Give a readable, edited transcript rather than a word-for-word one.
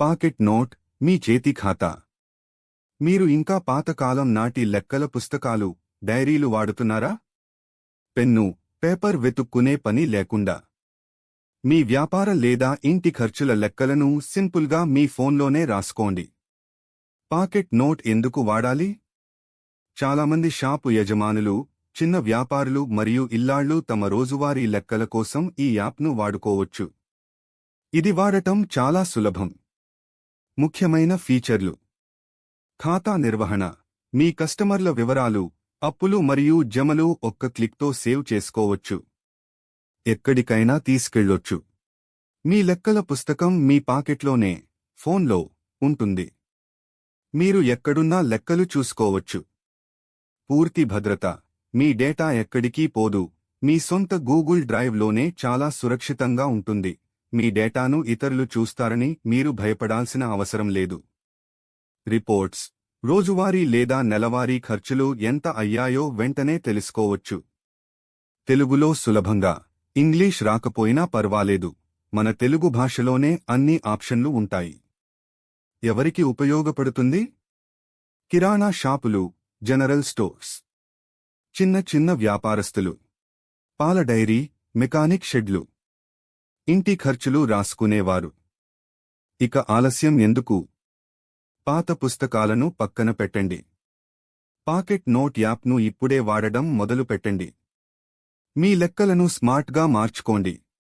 Pocket note మీ చేతి ఖాతా. మీరు ఇంకా పాతకాలం నాటి లెక్కల పుస్తకాలు, డైరీలు వాడుతున్నారా? పెన్ను, పేపర్ వెతుక్కునే పని లేకుండా మీ వ్యాపార లేదా ఇంటి ఖర్చుల లెక్కలను సింపుల్గా మీ ఫోన్లోనే రాసుకోండి. పాకెట్ నోట్ ఎందుకు వాడాలి? చాలామంది షాపు యజమానులు, చిన్న వ్యాపారులు మరియు ఇల్లాళ్ళు తమ రోజువారీ లెక్కల కోసం ఈ యాప్ను వాడుకోవచ్చు. ఇది వాడటం చాలా సులభం. ముఖ్యమైన ఫీచర్లు: ఖాతా నిర్వహణ. మీ కస్టమర్ల వివరాలు, అప్పులు మరియు జమలు ఒక్క క్లిక్తో సేవ్ చేసుకోవచ్చు. ఎక్కడికైనా తీసుకెళ్లొచ్చు. మీ లెక్కల పుస్తకం మీ పాకెట్లోనే, ఫోన్లో ఉంటుంది. మీరు ఎక్కడున్నా లెక్కలు చూసుకోవచ్చు. పూర్తి భద్రత. మీ డేటా ఎక్కడికీ పోదు. మీ సొంత గూగుల్ డ్రైవ్లోనే చాలా సురక్షితంగా ఉంటుంది. మీ డేటాను ఇతరులు చూస్తారని మీరు భయపడాల్సిన అవసరం లేదు. రిపోర్ట్స్. రోజువారీ లేదా నెలవారీ ఖర్చులు ఎంత అయ్యాయో వెంటనే తెలుసుకోవచ్చు. తెలుగులో సులభంగా. ఇంగ్లీష్ రాకపోయినా పర్వాలేదు, మన తెలుగు భాషలోనే అన్ని ఆప్షన్లు ఉంటాయి. ఎవరికి ఉపయోగపడుతుంది? కిరాణా షాపులు, జనరల్ స్టోర్స్, చిన్న చిన్న వ్యాపారస్తులు, పాల డైరీ, మెకానిక్ షెడ్లు, ఇంటి ఖర్చులు రాసుకునేవారు. ఇక ఆలస్యం ఎందుకు? పాత పుస్తకాలను పక్కన పెట్టండి. పాకెట్ నోట్ యాప్ను ఇప్పుడే వాడడం మొదలుపెట్టండి. మీ లెక్కలను స్మార్ట్గా మార్చుకోండి.